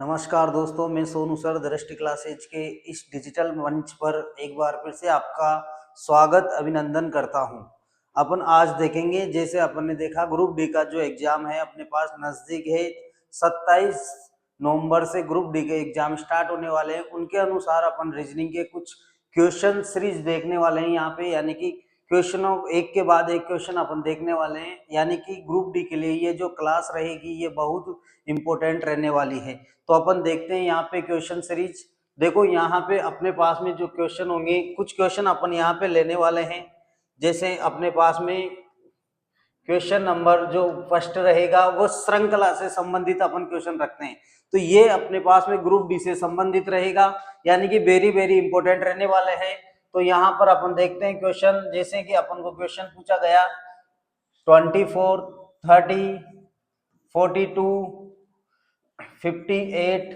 नमस्कार दोस्तों, मैं सोनू सर दृष्टि क्लासेज के इस डिजिटल मंच पर एक बार फिर से आपका स्वागत अभिनंदन करता हूं। अपन आज देखेंगे, जैसे अपन ने देखा ग्रुप डी का जो एग्जाम है अपने पास नजदीक है। 27 नवंबर से ग्रुप डी के एग्जाम स्टार्ट होने वाले हैं। उनके अनुसार अपन रीजनिंग के कुछ क्वेश्चन सीरीज देखने वाले हैं यहाँ पे, यानी कि क्वेश्चनों एक के बाद एक क्वेश्चन अपन देखने वाले हैं। यानी कि ग्रुप डी के लिए ये जो क्लास रहेगी ये बहुत इंपॉर्टेंट रहने वाली है। तो अपन देखते हैं यहाँ पे क्वेश्चन सीरीज। देखो यहाँ पे अपने पास में जो क्वेश्चन होंगे, कुछ क्वेश्चन अपन यहाँ पे लेने वाले हैं। जैसे अपने पास में क्वेश्चन नंबर जो फर्स्ट रहेगा वो श्रृंखला से संबंधित अपन क्वेश्चन रखते हैं, तो ये अपने पास में ग्रुप डी से संबंधित रहेगा, यानी कि वेरी वेरी इंपॉर्टेंट रहने वाले हैं। तो यहाँ पर अपन देखते हैं क्वेश्चन, जैसे कि अपन को क्वेश्चन पूछा गया 24, 30, 42, 58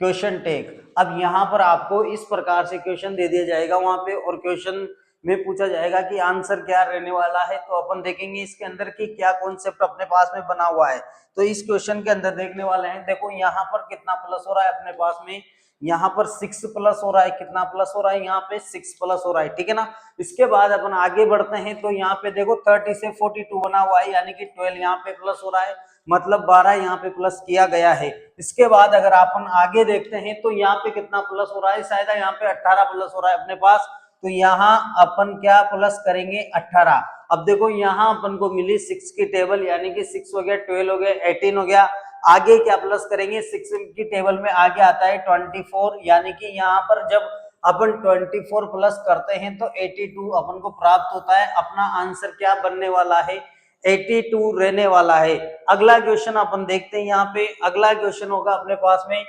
क्वेश्चन टेक। अब यहाँ पर आपको इस प्रकार से क्वेश्चन दे दिया जाएगा वहां पे, और क्वेश्चन में पूछा जाएगा कि आंसर क्या रहने वाला है। तो अपन देखेंगे इसके अंदर की क्या कॉन्सेप्ट अपने पास में बना हुआ है। तो इस क्वेश्चन के अंदर देखने वाले हैं। देखो यहाँ पर कितना प्लस हो रहा है अपने पास में, यहाँ पर 6 प्लस हो रहा है। कितना प्लस हो रहा है? यहाँ पे 6 प्लस हो रहा है, ठीक है ना। इसके बाद अपन आगे बढ़ते हैं तो यहाँ पे देखो 30 से 42 बना हुआ है, यानी कि 12 यहाँ पे प्लस हो रहा है, मतलब 12 यहाँ पे प्लस किया गया है। इसके बाद अगर अपन आगे देखते हैं तो यहाँ पे कितना प्लस हो रहा है? शायद यहाँ पे 18 प्लस हो रहा है अपने पास। तो यहाँ अपन क्या प्लस करेंगे? 18। अब देखो यहाँ अपन को मिली 6 की टेबल, यानी कि 6 हो गया, 12 हो गया, 18 हो गया। आगे क्या प्लस करेंगे? 6 की टेबल में आगे आता है 24, यानी कि यहाँ पर जब अपन 24 प्लस करते हैं तो 82 अपन को प्राप्त होता है। अपना आंसर क्या बनने वाला है? 82 रहने वाला है। अगला क्वेश्चन अपन देखते हैं। यहाँ पे अगला क्वेश्चन होगा अपने पास में,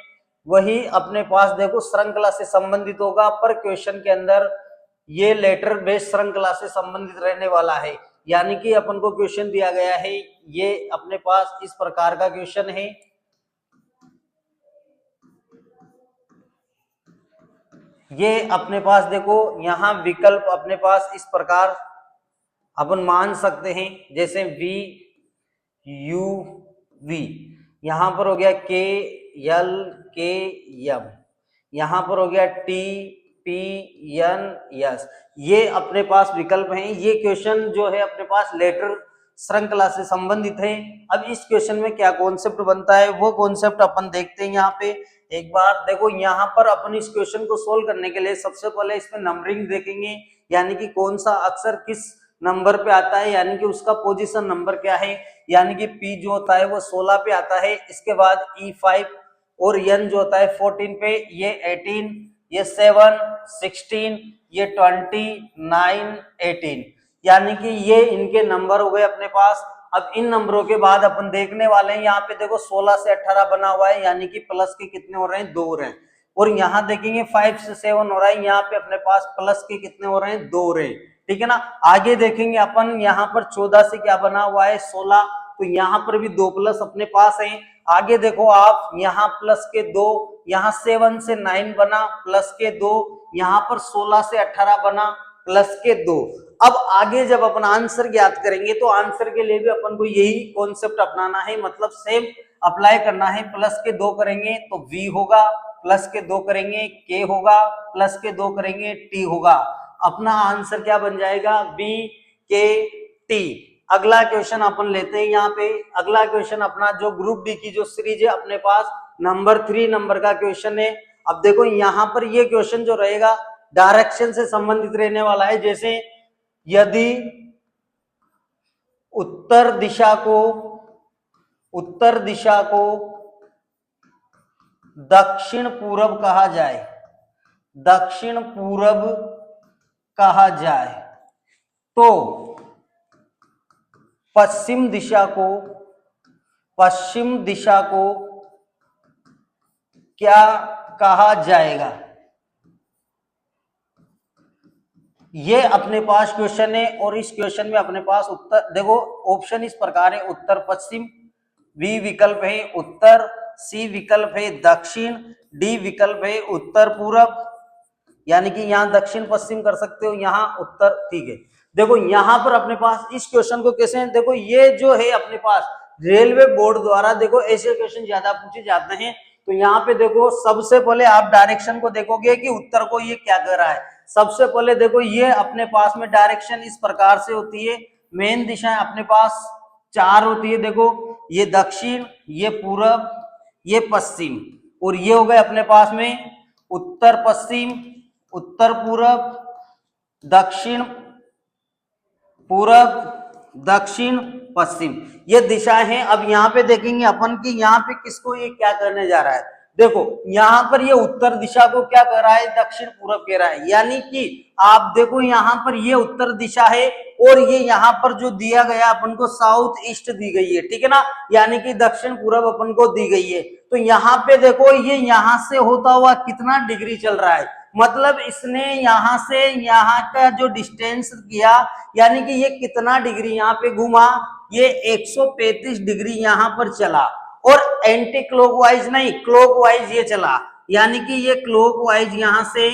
वही अपने पास देखो श्रृंखला से संबंधित होगा, पर क्वेश्चन के अंदर ये लेटर बेस्ड श्रृंखला से संबंधित रहने वाला है। यानी कि अपन को क्वेश्चन दिया गया है, ये अपने पास इस प्रकार का क्वेश्चन है। ये अपने पास देखो यहाँ विकल्प अपने पास इस प्रकार अपन मान सकते हैं, जैसे वी यू वी, यहां पर हो गया के एल के एम, यहां पर हो गया टी पी एन एस। ये अपने पास विकल्प हैं। ये क्वेश्चन जो है अपने पास लेटर श्रृंखला से संबंधित है। अब इस क्वेश्चन में क्या कॉन्सेप्ट बनता है वो कॉन्सेप्ट अपन देखते हैं। यहाँ पे एक बार देखो, यहाँ पर अपन इस क्वेश्चन को सोल्व करने के लिए सबसे पहले इसमें नंबरिंग देखेंगे, यानी कि कौन सा अक्षर किस नंबर पे आता है, यानी कि उसका पोजीशन नंबर क्या है। यानी कि P जो होता है वो 16 पे आता है। इसके बाद E5 और N जो होता है 14 पे, ये 18, ये 7, 16, ये 29, 18, यानी कि ये इनके नंबर हो गए अपने पास। अब इन नंबरों के बाद अपन देखने वाले हैं, यहाँ पे देखो 16 से 18 बना हुआ है, यानी कि प्लस के कितने हो रहे हैं? 2 हो रहे हैं। और यहाँ देखेंगे 5 से 7 हो रहा है, यहाँ पे अपने पास प्लस के कितने हो रहे हैं? 2 हो रहे हैं, ठीक है ना। आगे देखेंगे अपन, यहाँ पर 14 से क्या बना हुआ है? 16, तो यहाँ पर भी 2 प्लस अपने पास है। आगे देखो आप, यहाँ प्लस के 2, यहाँ 7 से 9 बना, प्लस के 2, यहाँ पर 16 से 18 बना, प्लस के 2। अब आगे जब अपन आंसर ज्ञात करेंगे तो आंसर के लिए भी अपन को यही कॉन्सेप्ट अपनाना है, मतलब सेम अप्लाई करना है। प्लस के 2 करेंगे तो V होगा, प्लस के 2 करेंगे K होगा, प्लस के 2 करेंगे T होगा। अपना आंसर क्या बन जाएगा? B K T। अगला क्वेश्चन अपन लेते हैं। यहाँ पे अगला क्वेश्चन अपना जो ग्रुप डी की जो सीरीज है अपने पास नंबर 3 नंबर का क्वेश्चन है। अब देखो यहाँ पर ये क्वेश्चन जो रहेगा डायरेक्शन से संबंधित रहने वाला है। जैसे यदि उत्तर दिशा को दक्षिण पूरब कहा जाए, दक्षिण पूरब कहा जाए, तो पश्चिम दिशा को क्या कहा जाएगा? ये अपने पास क्वेश्चन है, और इस क्वेश्चन में अपने पास उत्तर देखो ऑप्शन इस प्रकार है, उत्तर पश्चिम, बी विकल्प है उत्तर, सी विकल्प है दक्षिण, डी विकल्प है उत्तर पूरब। यानी कि यहाँ दक्षिण पश्चिम कर सकते हो, यहाँ उत्तर, ठीक है। देखो यहाँ पर अपने पास इस क्वेश्चन को कैसे, देखो ये जो है अपने पास रेलवे बोर्ड द्वारा देखो ऐसे क्वेश्चन ज्यादा पूछे जाते हैं। तो यहाँ पे देखो सबसे पहले आप डायरेक्शन को देखोगे कि उत्तर को ये क्या कर रहा है। सबसे पहले देखो ये अपने पास में डायरेक्शन इस प्रकार से होती है, मेन दिशाएं अपने पास 4 होती है। देखो ये दक्षिण, ये पूरब, ये पश्चिम, और ये हो गए अपने पास में उत्तर पश्चिम, उत्तर पूरब, दक्षिण पूरब, दक्षिण पश्चिम, ये दिशाएं हैं। अब यहाँ पे देखेंगे अपन कि यहाँ पे किसको ये क्या करने जा रहा है। देखो यहाँ पर ये उत्तर दिशा को क्या कर रहा है, दक्षिण पूरब कह रहा है, यानी कि आप देखो यहाँ पर ये उत्तर दिशा है और ये यहाँ पर जो दिया गया अपन को साउथ ईस्ट दी गई है, ठीक है ना, यानी कि दक्षिण पूरब अपन को दी गई है। तो यहाँ पे देखो ये यहाँ से होता हुआ कितना डिग्री चल रहा है, मतलब इसने यहाँ से यहाँ का जो डिस्टेंस किया, यानी कि ये कितना डिग्री यहाँ पे घूमा, ये 135 डिग्री यहाँ पर चला, और एंटी क्लॉकवाइज नहीं क्लॉकवाइज ये चला, यानी कि ये क्लॉकवाइज यहाँ से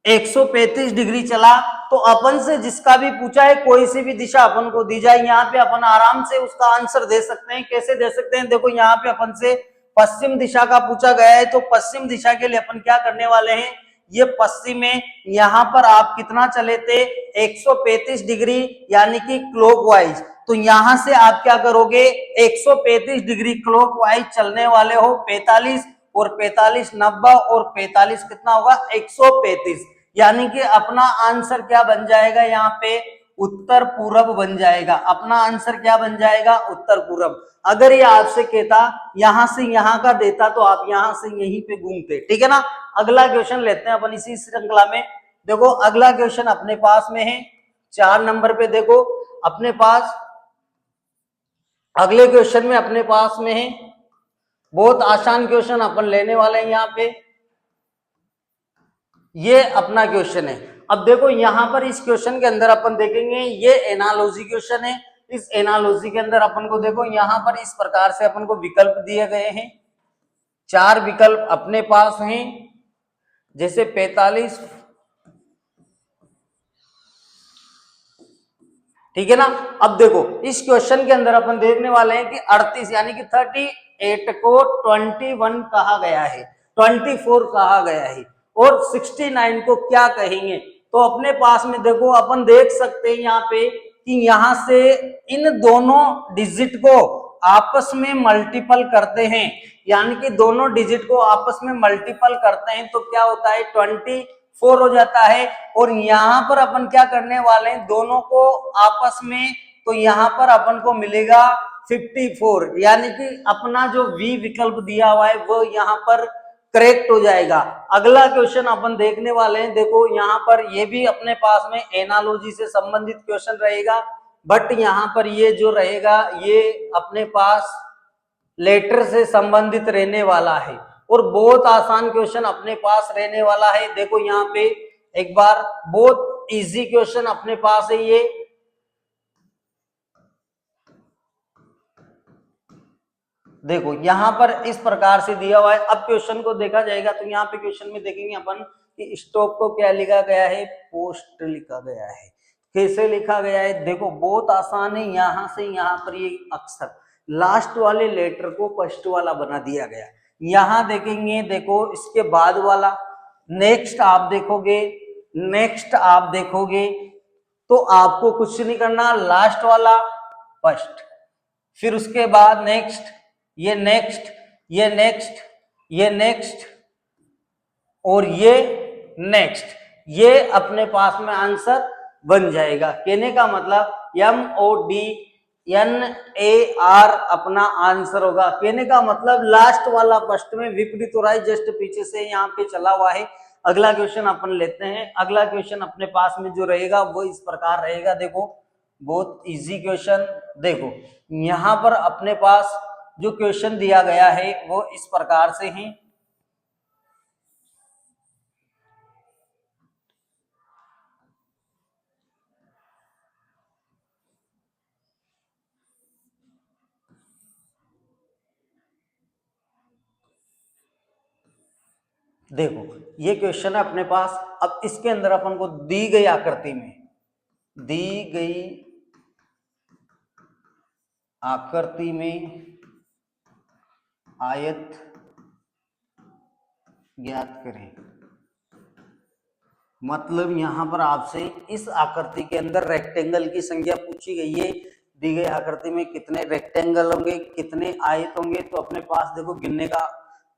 135 डिग्री चला। तो अपन से जिसका भी पूछा है कोई सी भी दिशा अपन को दी जाए, यहाँ पे अपन आराम से उसका आंसर दे सकते हैं। कैसे दे सकते हैं, देखो यहाँ पे अपन से पश्चिम दिशा का पूछा गया है, तो पश्चिम दिशा के लिए अपन क्या करने वाले हैं, ये पश्चिम में यहाँ पर आप कितना चले थे 135 डिग्री, यानी कि क्लॉकवाइज। तो यहां से आप क्या करोगे 135 डिग्री क्लॉकवाइज चलने वाले हो 45, और 45 90 और 45 कितना होगा 135, यानी कि अपना आंसर क्या बन जाएगा, यहाँ पे उत्तर पूरब बन जाएगा। अपना आंसर क्या बन जाएगा, उत्तर पूरब। अगर ये आपसे कहता यहां से यहां का देता तो आप यहां से यहीं पे घूमते, ठीक है ना। अगला क्वेश्चन लेते हैं अपन इसी श्रृंखला में। देखो अगला क्वेश्चन अपने पास में है 4 नंबर पे। देखो अपने पास अगले क्वेश्चन में अपने पास में है, बहुत आसान क्वेश्चन अपन लेने वाले हैं यहाँ पे। ये अपना क्वेश्चन है। अब देखो यहाँ पर इस क्वेश्चन के अंदर अपन देखेंगे ये एनालॉजी क्वेश्चन है। इस एनालॉजी के अंदर अपन को देखो यहाँ पर इस प्रकार से अपन को विकल्प दिए गए हैं, 4 विकल्प अपने पास हैं, जैसे 45, ठीक है ना। अब देखो इस क्वेश्चन के अंदर अपन देखने वाले हैं कि 38 यानी कि 38 को 21 कहा गया है, 24 कहा गया है, और 69 को क्या कहेंगे। तो अपने पास में देखो अपन देख सकते हैं यहाँ पे कि यहाँ से इन दोनों डिजिट को आपस में मल्टीपल करते हैं, यानी कि दोनों डिजिट को आपस में मल्टीपल करते हैं तो क्या होता है 24 हो जाता है। और यहाँ पर अपन क्या करने वाले हैं, दोनों को आपस में, तो यहाँ पर अपन को मिलेगा 54, यानी कि अपना जो V विकल्प दिया हुआ है वो यहाँ पर करेक्ट हो जाएगा। अगला क्वेश्चन अपन देखने वाले हैं। देखो यहाँ पर ये भी अपने पास में एनालॉजी से संबंधित क्वेश्चन रहेगा, बट यहाँ पर ये जो रहेगा ये अपने पास लेटर से संबंधित रहने वाला है, और बहुत आसान क्वेश्चन अपने पास रहने वाला है। देखो यहाँ पे एक बार बहुत इजी क्वेश्चन अपने पास है ये। देखो यहाँ पर इस प्रकार से दिया हुआ है। अब क्वेश्चन को देखा जाएगा तो यहाँ पे क्वेश्चन में देखेंगे अपन कि स्टॉप को क्या लिखा गया है, पोस्ट लिखा गया है। कैसे लिखा गया है, देखो बहुत आसान है। यहाँ से यहाँ पर ये अक्षर लास्ट वाले लेटर को फर्स्ट वाला बना दिया गया। यहाँ देखेंगे, देखो इसके बाद वाला नेक्स्ट आप देखोगे, नेक्स्ट आप देखोगे तो आपको कुछ नहीं करना, लास्ट वाला फर्स्ट, फिर उसके बाद नेक्स्ट, ये नेक्स्ट, ये नेक्स्ट, ये नेक्स्ट और ये नेक्स्ट, ये अपने पास में आंसर बन जाएगा। कहने का मतलब MODNAR अपना आंसर होगा। कहने का मतलब लास्ट वाला फर्स्ट में विपरीत हो रहा है, जस्ट पीछे से यहाँ पे चला हुआ है। अगला क्वेश्चन अपन लेते हैं। अगला क्वेश्चन अपने पास में जो रहेगा वो इस प्रकार रहेगा। देखो बहुत इजी क्वेश्चन। देखो यहाँ पर अपने पास जो क्वेश्चन दिया गया है वो इस प्रकार से है। देखो ये क्वेश्चन है अपने पास। अब इसके अंदर अपन को दी गई आकृति में, दी गई आकृति में आयत ज्ञात करें। मतलब यहां पर आपसे इस आकृति के अंदर रेक्टेंगल की संख्या पूछी गई है। दी गई आकृति में कितने रेक्टेंगल होंगे, कितने आयत होंगे, तो अपने पास देखो गिनने का।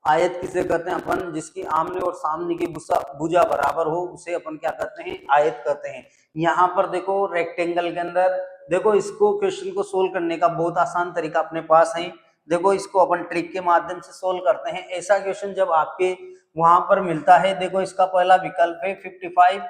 आयत किसे कहते हैं अपन, जिसकी आमने और सामने की भुजा बराबर हो उसे अपन क्या कहते हैं, आयत कहते हैं। यहाँ पर देखो रेक्टेंगल के अंदर देखो, इसको क्वेश्चन को सोल्व करने का बहुत आसान तरीका अपने पास है। देखो इसको अपन ट्रिक के माध्यम से सोल्व करते हैं। ऐसा क्वेश्चन जब आपके वहां पर मिलता है, देखो इसका पहला विकल्प है 55,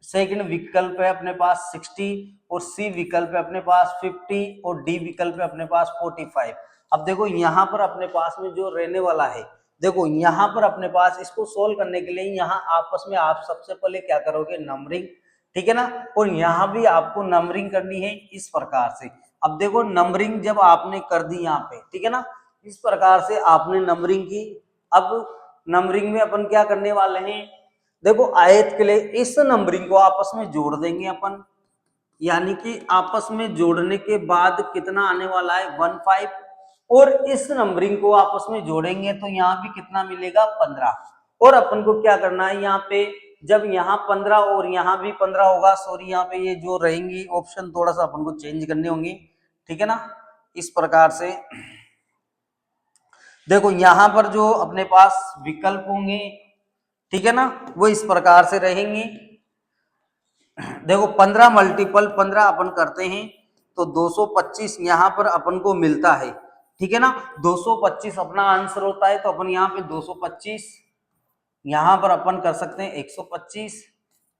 सेकंड विकल्प है अपने पास 60, और सी विकल्प है अपने पास 50, और डी विकल्प है अपने पास 45। अब देखो यहाँ पर अपने पास में जो रहने वाला है, देखो यहाँ पर अपने पास इसको सोल्व करने के लिए यहाँ आपस में आप सबसे पहले क्या करोगे, नंबरिंग, ठीक है ना। और यहाँ भी आपको नंबरिंग करनी है इस प्रकार से। अब देखो नंबरिंग जब आपने कर दी यहाँ पे, ठीक है ना, इस प्रकार से आपने नंबरिंग की। अब नंबरिंग में अपन क्या करने वाले हैं, देखो आयत के लिए इस नंबरिंग को आपस में जोड़ देंगे अपन, यानी कि आपस में जोड़ने के बाद कितना आने वाला है 15, और इस नंबरिंग को आपस में जोड़ेंगे तो यहाँ भी कितना मिलेगा 15। और अपन को क्या करना है यहाँ पे, जब यहाँ 15 और यहाँ भी 15 होगा, सॉरी यहाँ पे ये जो रहेंगी ऑप्शन थोड़ा सा अपन को चेंज करने होंगे, ठीक है ना। इस प्रकार से देखो यहाँ पर जो अपने पास विकल्प होंगे, ठीक है ना, वो इस प्रकार से रहेंगे। देखो 15 मल्टीपल 15 अपन करते हैं तो 225 यहाँ पर अपन को मिलता है, ठीक है ना। 225 अपना आंसर होता है, तो अपन यहाँ पे 225, यहाँ पर अपन कर सकते हैं 125,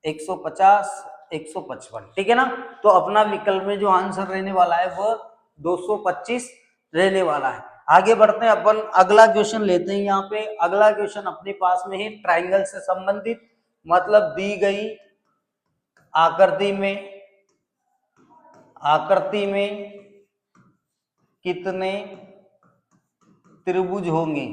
150, 155, ठीक है ना। तो अपना विकल्प में जो आंसर रहने वाला है वो 225 रहने वाला है। आगे बढ़ते हैं अपन, अगला क्वेश्चन लेते हैं। यहाँ पे अगला क्वेश्चन अपने पास में है ट्राइंगल से संबंधित, मतलब दी गई आकृति में कितने त्रिभुज होंगे।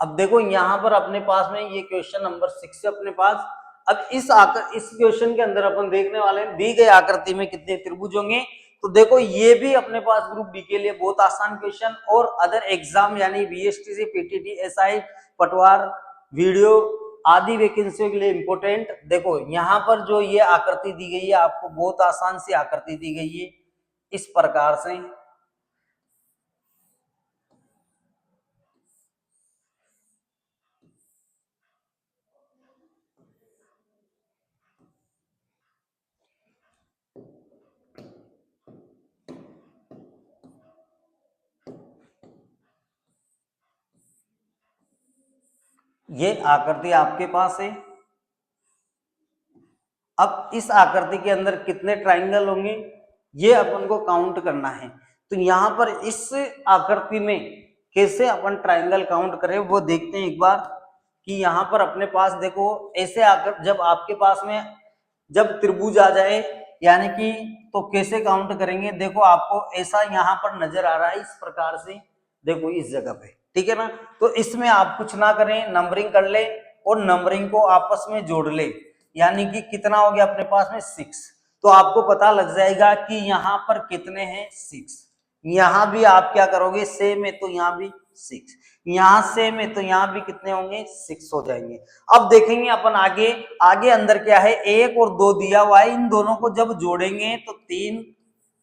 अब देखो यहाँ पर अपने पास में ये क्वेश्चन नंबर 6 है अपने पास। अब इस क्वेश्चन के अंदर अपन देखने वाले हैं दी गई आकृति में कितने त्रिभुज होंगे। तो देखो ये भी अपने पास ग्रुप डी के लिए बहुत आसान क्वेश्चन, और अदर एग्जाम यानी बीएसटीसी, पीटीटी, एसआई, पटवार, वीडियो आदि वैकेंसियों के लिए इंपोर्टेंट। देखो यहाँ पर जो ये आकृति दी गई है, आपको बहुत आसान सी आकृति दी गई है इस प्रकार से। ये आकृति आपके पास है। अब इस आकृति के अंदर कितने ट्राइंगल होंगे ये अपन को काउंट करना है। तो यहाँ पर इस आकृति में कैसे अपन ट्राइंगल काउंट करें वो देखते हैं एक बार, कि यहाँ पर अपने पास देखो ऐसे आकर जब आपके पास में जब त्रिभुज आ जाए यानी कि, तो कैसे काउंट करेंगे। देखो आपको ऐसा यहाँ पर नजर आ रहा है इस प्रकार से, देखो इस जगह पे, ठीक है ना। तो इसमें आप कुछ ना करें, नंबरिंग कर ले और नंबरिंग को आपस में जोड़ ले, यानी कि कितना हो गया अपने पास में 6। तो आपको पता लग जाएगा कि यहाँ पर कितने हैं 6। यहाँ भी आप क्या करोगे, सेम है तो यहाँ भी 6, यहाँ सेम है तो यहाँ भी कितने होंगे 6 हो जाएंगे। अब देखेंगे अपन आगे, आगे अंदर क्या है 1 और 2 दिया हुआ है, इन दोनों को जब जोड़ेंगे तो 3,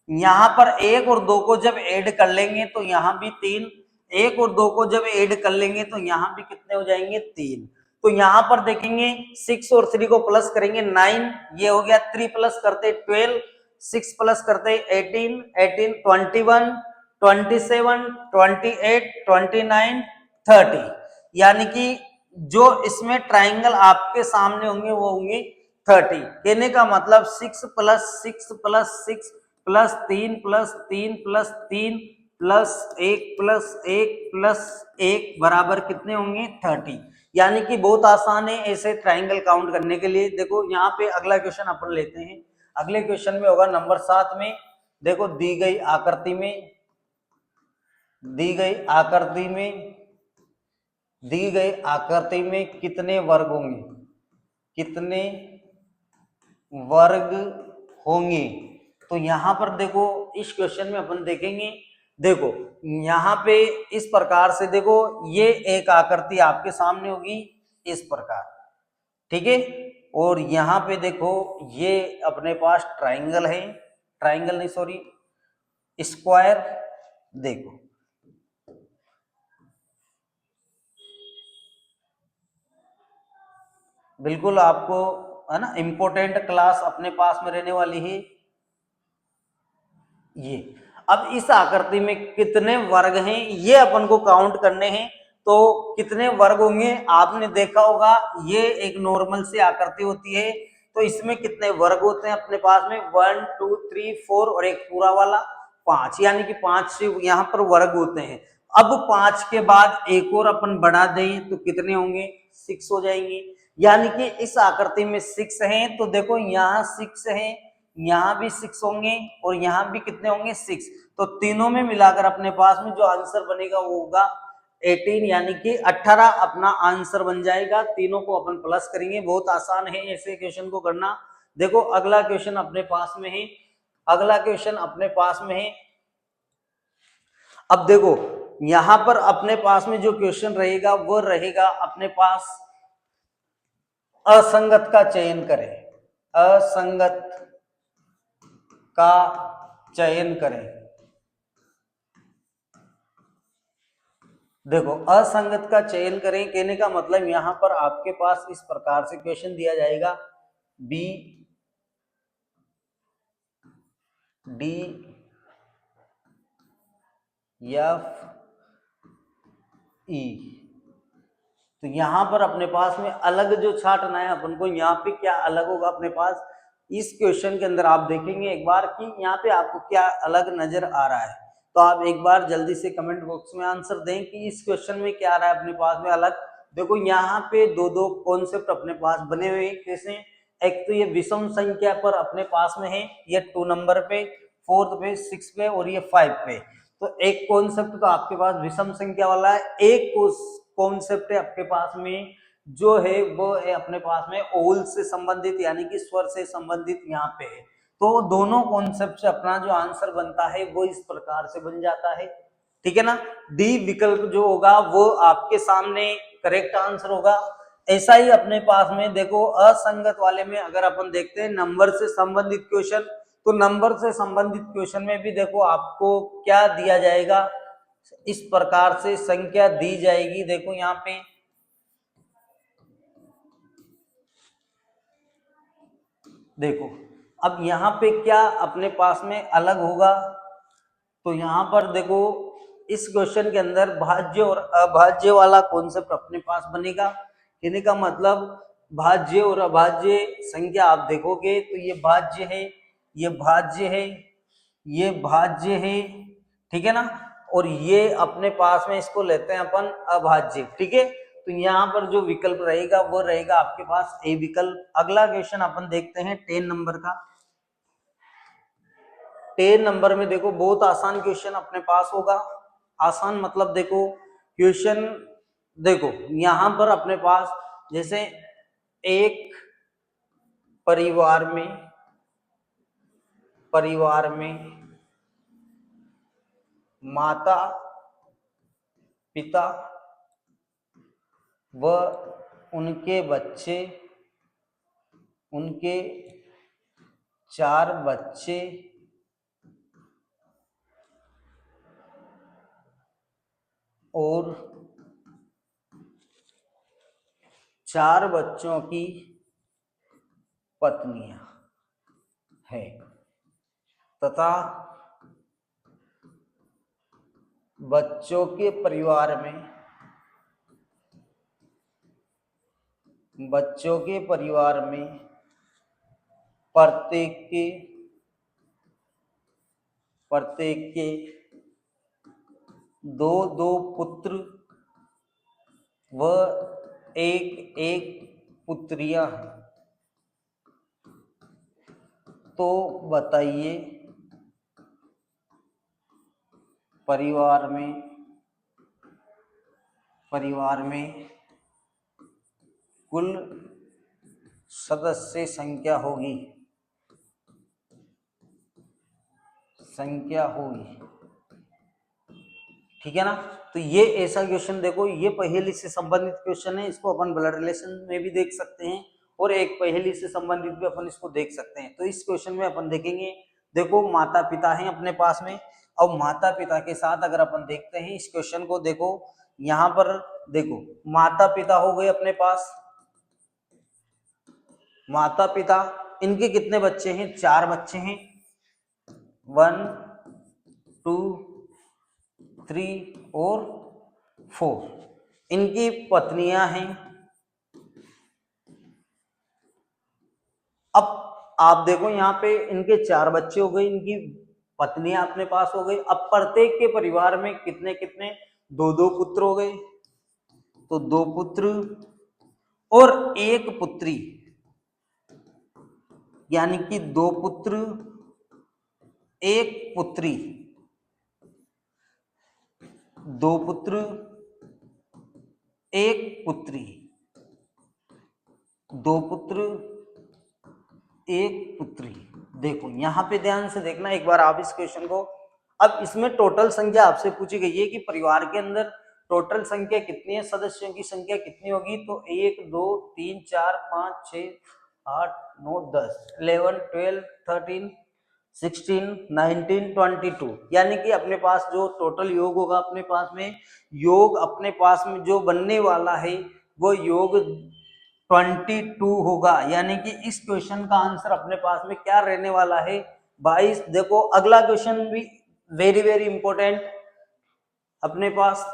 यहाँ पर 1 और 2 को जब ऐड कर लेंगे तो यहाँ भी 3, 1 और 2 को जब ऐड कर लेंगे तो यहाँ भी कितने हो जाएंगे 3। तो यहाँ पर देखेंगे 6 और 3 को प्लस करेंगे 9, ये हो गया, 3 प्लस करते 12, 6 प्लस करते 18, 18 21, 27, 28, 29, 30, यानी कि जो इसमें ट्राइंगल आपके सामने होंगे वो होंगे 30। कहने का मतलब 6 plus 6 plus 6 plus 3 plus 3 plus 3 plus 1 plus 1 plus 1 बराबर कितने होंगे 30। यानी कि बहुत आसान है ऐसे ट्राइंगल काउंट करने के लिए। देखो यहाँ पे अगला क्वेश्चन अपन लेते हैं। अगले क्वेश्चन में होगा नंबर 7 में, देखो दी गई आकृति में कितने वर्ग होंगे, तो यहाँ पर देखो इस क्वेश्चन में अपन देखेंगे, देखो यहाँ पे इस प्रकार से देखो ये एक आकृति आपके सामने होगी इस प्रकार, ठीक है। और यहाँ पे देखो ये अपने पास ट्राइंगल है, ट्राइंगल नहीं सॉरी स्क्वायर, देखो बिल्कुल आपको है ना इंपॉर्टेंट क्लास अपने पास में रहने वाली है ये। अब इस आकृति में कितने वर्ग हैं ये अपन को काउंट करने हैं, तो कितने वर्ग होंगे आपने देखा होगा, ये एक नॉर्मल सी आकृति होती है, तो इसमें कितने वर्ग होते हैं अपने पास में 1 2 3 4 और एक पूरा वाला 5, यानी कि 5 यहाँ पर वर्ग होते हैं। अब 5 के बाद एक और अपन बढ़ा दें तो कितने होंगे 6 हो जाएंगे, यानी कि इस आकृति में 6 हैं, तो देखो यहाँ 6 है, यहाँ भी 6 होंगे और यहाँ भी कितने होंगे 6, तो तीनों में मिलाकर अपने पास में जो आंसर बनेगा वो होगा 18, यानी कि 18 अपना आंसर बन जाएगा। तीनों को अपन प्लस करेंगे, बहुत आसान है ऐसे क्वेश्चन को करना। देखो अगला क्वेश्चन अपने पास में है, अगला क्वेश्चन अपने पास में है। अब देखो यहां पर अपने पास में जो क्वेश्चन रहेगा वो रहेगा अपने पास असंगत का चयन करें, असंगत का चयन करें। देखो असंगत का चयन करें कहने का मतलब यहां पर आपके पास इस प्रकार से क्वेश्चन दिया जाएगा बी डी एफ ई, तो यहां पर अपने पास में अलग जो छांटना है अपन को, यहाँ पे क्या अलग होगा अपने पास इस क्वेश्चन के अंदर आप देखेंगे एक बार कि यहाँ पे आपको क्या अलग नजर आ रहा है, तो आप एक बार जल्दी से कमेंट बॉक्स में आंसर दें कि इस क्वेश्चन में क्या आ रहा है अपने पास में अलग। देखो यहाँ पे दो दो कॉन्सेप्ट अपने पास बने हुए हैं, कैसे, एक तो ये विषम संख्या पर अपने पास में है, ये 2 नंबर पे, 4th पे, 6 पे और ये 5 पे, तो एक कॉन्सेप्ट तो आपके पास विषम संख्या वाला है, एक कॉन्सेप्ट है आपके पास में जो है वो है अपने पास में ओल से संबंधित यानी कि स्वर से संबंधित यहाँ पे है, तो दोनों कॉन्सेप्ट से अपना जो आंसर बनता है वो इस प्रकार से बन जाता है, ठीक है ना। डी विकल्प जो होगा वो आपके सामने करेक्ट आंसर होगा। ऐसा ही अपने पास में देखो असंगत वाले में अगर अपन देखते हैं नंबर से संबंधित क्वेश्चन, तो नंबर से संबंधित क्वेश्चन में भी देखो आपको क्या दिया जाएगा, इस प्रकार से संख्या दी जाएगी। देखो यहाँ पे देखो अब यहाँ पे क्या अपने पास में अलग होगा, तो यहाँ पर देखो इस क्वेश्चन के अंदर भाज्य और अभाज्य वाला कॉन्सेप्ट अपने पास बनेगा, कहने का मतलब भाज्य और अभाज्य संख्या आप देखोगे तो ये भाज्य है, ये भाज्य है, ये भाज्य है, ठीक है ना, और ये अपने पास में इसको लेते हैं अपन अभाज्य, ठीक है। तो यहाँ पर जो विकल्प रहेगा वो रहेगा आपके पास ए विकल्प। अगला क्वेश्चन अपन देखते हैं 10 नंबर का। 10 नंबर में देखो बहुत आसान क्वेश्चन अपने पास होगा, आसान मतलब देखो क्वेश्चन, देखो यहां पर अपने पास जैसे एक परिवार में माता पिता व उनके बच्चे, उनके 4 बच्चे और 4 बच्चों की पत्नियां हैं तथा बच्चों के परिवार में प्रत्येक के 2 पुत्र व एक पुत्रियां हैं, तो बताइए परिवार में कुल सदस्य संख्या होगी। संख्या होगी, ठीक है ना। तो ये ऐसा क्वेश्चन देखो, ये पहेली से संबंधित क्वेश्चन है, इसको अपन ब्लड रिलेशन में भी देख सकते हैं और एक पहेली से संबंधित भी अपन इसको देख सकते हैं। तो इस क्वेश्चन में अपन देखेंगे, देखो माता पिता हैं अपने पास में, और माता पिता के साथ अगर अपन देखते हैं इस क्वेश्चन को, देखो यहाँ पर देखो माता पिता हो गए अपने पास, माता पिता, इनके कितने बच्चे हैं, 4 बच्चे हैं, 1 2 3 और 4, इनकी पत्नियां हैं। अब आप देखो यहाँ पे इनके 4 बच्चे हो गए, इनकी पत्नियां अपने पास हो गई। अब प्रत्येक के परिवार में कितने कितने 2 पुत्र हो गए, तो 2 पुत्र और 1 पुत्री, यानी कि 2 पुत्र 1 पुत्री, 2 पुत्र 1 पुत्री, 2 पुत्र 1 पुत्री। देखो यहां पे ध्यान से देखना एक बार आप इस क्वेश्चन को। अब इसमें टोटल संख्या आपसे पूछी गई है कि परिवार के अंदर टोटल संख्या कितनी है, सदस्यों की संख्या कितनी होगी, तो 1 2 3 4 5 6 8 9 10 11 12 13 16 19 22, यानी कि अपने पास जो टोटल योग होगा अपने पास में, योग अपने पास में जो बनने वाला है वो योग 22 होगा। यानी कि इस क्वेश्चन का आंसर अपने पास में क्या रहने वाला है, 22। देखो अगला क्वेश्चन भी वेरी वेरी इंपॉर्टेंट अपने पास,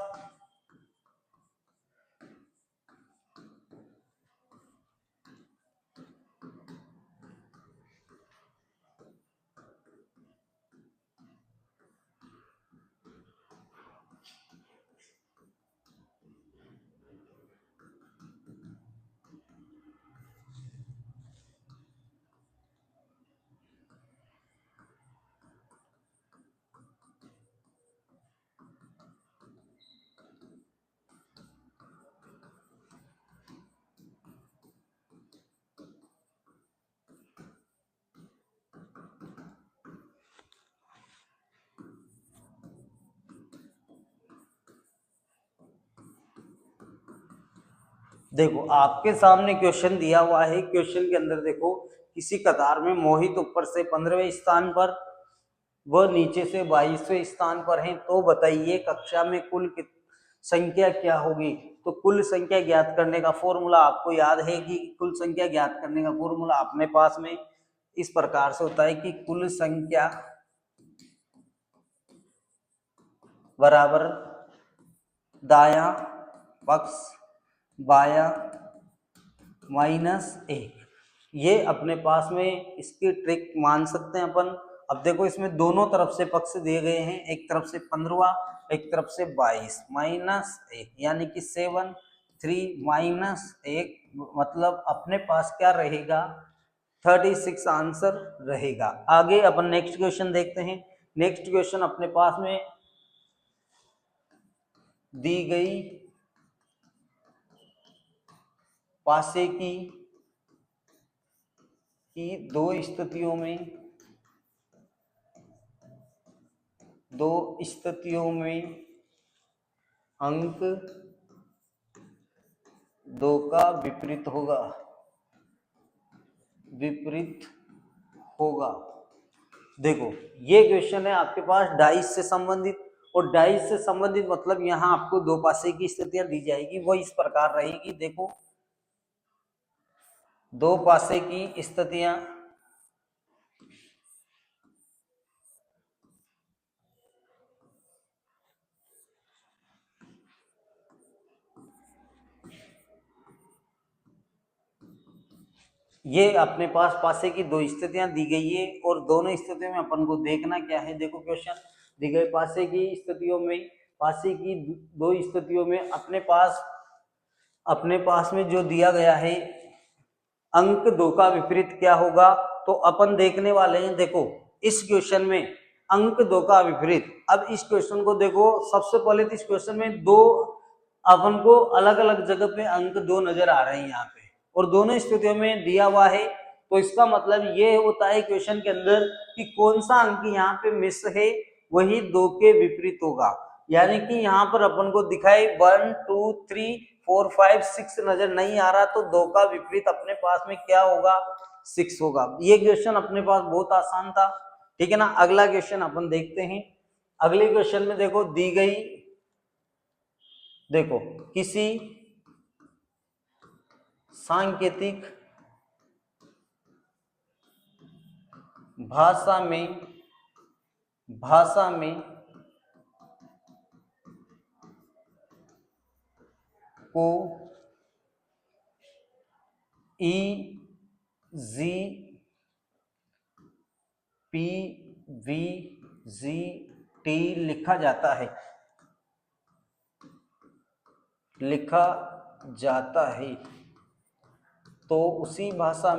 देखो आपके सामने क्वेश्चन दिया हुआ है। क्वेश्चन के अंदर देखो किसी कतार में मोहित ऊपर से 15वें स्थान पर, वह नीचे से 22वें स्थान पर हैं, तो बताइए कक्षा में कुल संख्या क्या होगी। तो कुल संख्या ज्ञात करने का फॉर्मूला आपको याद है कि कुल संख्या ज्ञात करने का फॉर्मूला अपने पास में इस प्रकार से होता है कि कुल संख्या बराबर दायां पक्ष बायां -1। ये अपने पास में इसकी ट्रिक मान सकते हैं अपन। अब देखो इसमें दोनों तरफ से पक्ष दिए गए हैं, एक तरफ से 15वां, एक तरफ से 22 -1, यानी कि 7 3 -1, मतलब अपने पास क्या रहेगा, 36 आंसर रहेगा। आगे अपन नेक्स्ट क्वेश्चन देखते हैं। नेक्स्ट क्वेश्चन अपने पास में दी गई पासे की दो स्थितियों में अंक 2 का विपरीत होगा। देखो ये क्वेश्चन है आपके पास डाइस से संबंधित, और डाइस से संबंधित मतलब यहाँ आपको 2 पासे की स्थितियां दी जाएगी, वो इस प्रकार रहेगी। देखो 2 पासे की स्थितियां ये अपने पास पासे की 2 स्थितियां दी गई है, और दोनों स्थितियों में अपन को देखना क्या है। देखो क्वेश्चन दी गई पासे की 2 स्थितियों में अपने पास में जो दिया गया है अंक 2 का विपरीत क्या होगा, तो अपन देखने वाले हैं। देखो इस क्वेश्चन में अंक 2 का विपरीत, अब इस क्वेश्चन को देखो, सबसे पहले तो इस क्वेश्चन में दो अपन को अलग अलग जगह पे अंक 2 नजर आ रहे हैं यहाँ पे, और दोनों स्थितियों में दिया हुआ है तो इसका मतलब ये होता है क्वेश्चन के अंदर कि कौन सा अंक यहाँ पे मिस है वही 2 के विपरीत होगा। यानी कि यहाँ पर अपन को दिखाई 1 2 3 4 5 6 नजर नहीं आ रहा, तो 2 का विपरीत अपने पास में क्या होगा, 6 होगा। ये क्वेश्चन अपने पास बहुत आसान था, ठीक है ना। अगला क्वेश्चन अपन देखते हैं। अगले क्वेश्चन में देखो दी गई, देखो किसी सांकेतिक भाषा में को EZPVGT लिखा जाता है, तो उसी भाषा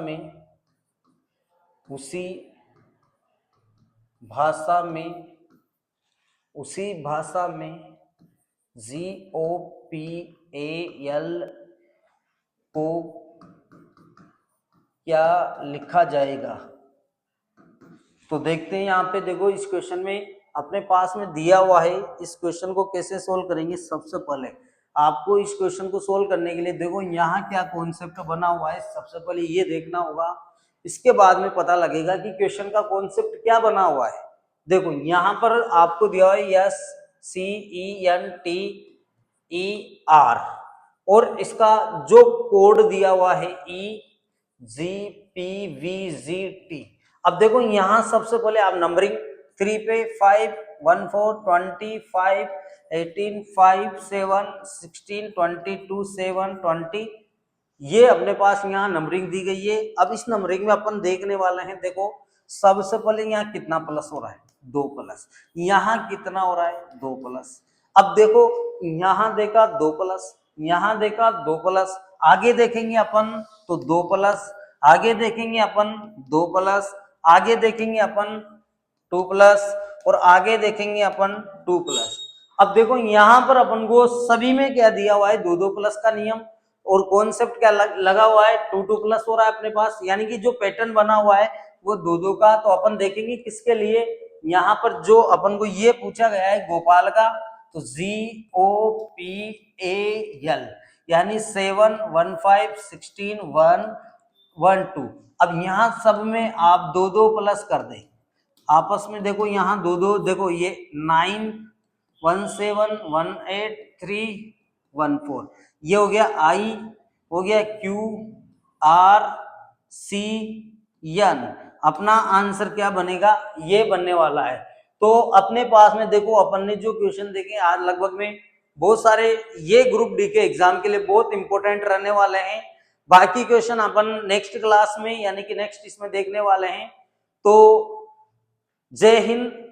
में GOPAL को क्या लिखा जाएगा। तो देखते हैं यहाँ पे, देखो इस क्वेश्चन में अपने पास में दिया हुआ है, इस क्वेश्चन को कैसे सोल्व करेंगे। सबसे पहले आपको इस क्वेश्चन को सोल्व करने के लिए देखो यहाँ क्या कॉन्सेप्ट बना हुआ है, सबसे पहले ये देखना होगा। इसके बाद में पता लगेगा कि क्वेश्चन का कॉन्सेप्ट क्या बना हुआ है। देखो यहाँ पर आपको दिया हुआ है SCENTER और इसका जो कोड दिया हुआ है EZPVGT। अब देखो यहाँ सबसे पहले आप नंबरिंग 3 पे 5 1 4 25 18 5 7 16 22 7 20, ये अपने पास यहाँ नंबरिंग दी गई है। अब इस नंबरिंग में अपन देखने वाले हैं, देखो सबसे पहले यहाँ कितना प्लस हो रहा है, 2 प्लस, यहाँ कितना हो रहा है, 2 प्लस। अब देखो यहाँ देखा 2 प्लस, यहाँ देखा 2 प्लस, आगे देखेंगे अपन तो 2 प्लस, आगे देखेंगे अपन 2 प्लस, आगे देखेंगे अपन 2 प्लस और आगे देखेंगे अपन 2 प्लस। अब देखो यहाँ पर अपन को सभी में क्या दिया हुआ है, 2 2 प्लस का नियम, और कॉन्सेप्ट क्या लगा हुआ है, 2 2 प्लस हो रहा है अपने पास। यानी कि जो पैटर्न बना हुआ है वो 2 2 का। तो अपन देखेंगे किसके लिए, यहाँ पर जो अपन को ये पूछा गया है गोपाल का, तो GOPAL यानी 7 1 5 16 1 1 2। अब यहाँ सब में आप 2 2 प्लस कर दे आपस में, देखो यहाँ 2 2, देखो ये 9 1 7 1 8 3 1 4, ये हो गया I, हो गया QRCN। अपना आंसर क्या बनेगा, ये बनने वाला है। तो अपने पास में देखो अपन ने जो क्वेश्चन देखे आज लगभग में बहुत सारे, ये ग्रुप डी के एग्जाम के लिए बहुत इंपॉर्टेंट रहने वाले हैं। बाकी क्वेश्चन अपन नेक्स्ट क्लास में यानी कि नेक्स्ट इसमें देखने वाले हैं। तो जय हिंद।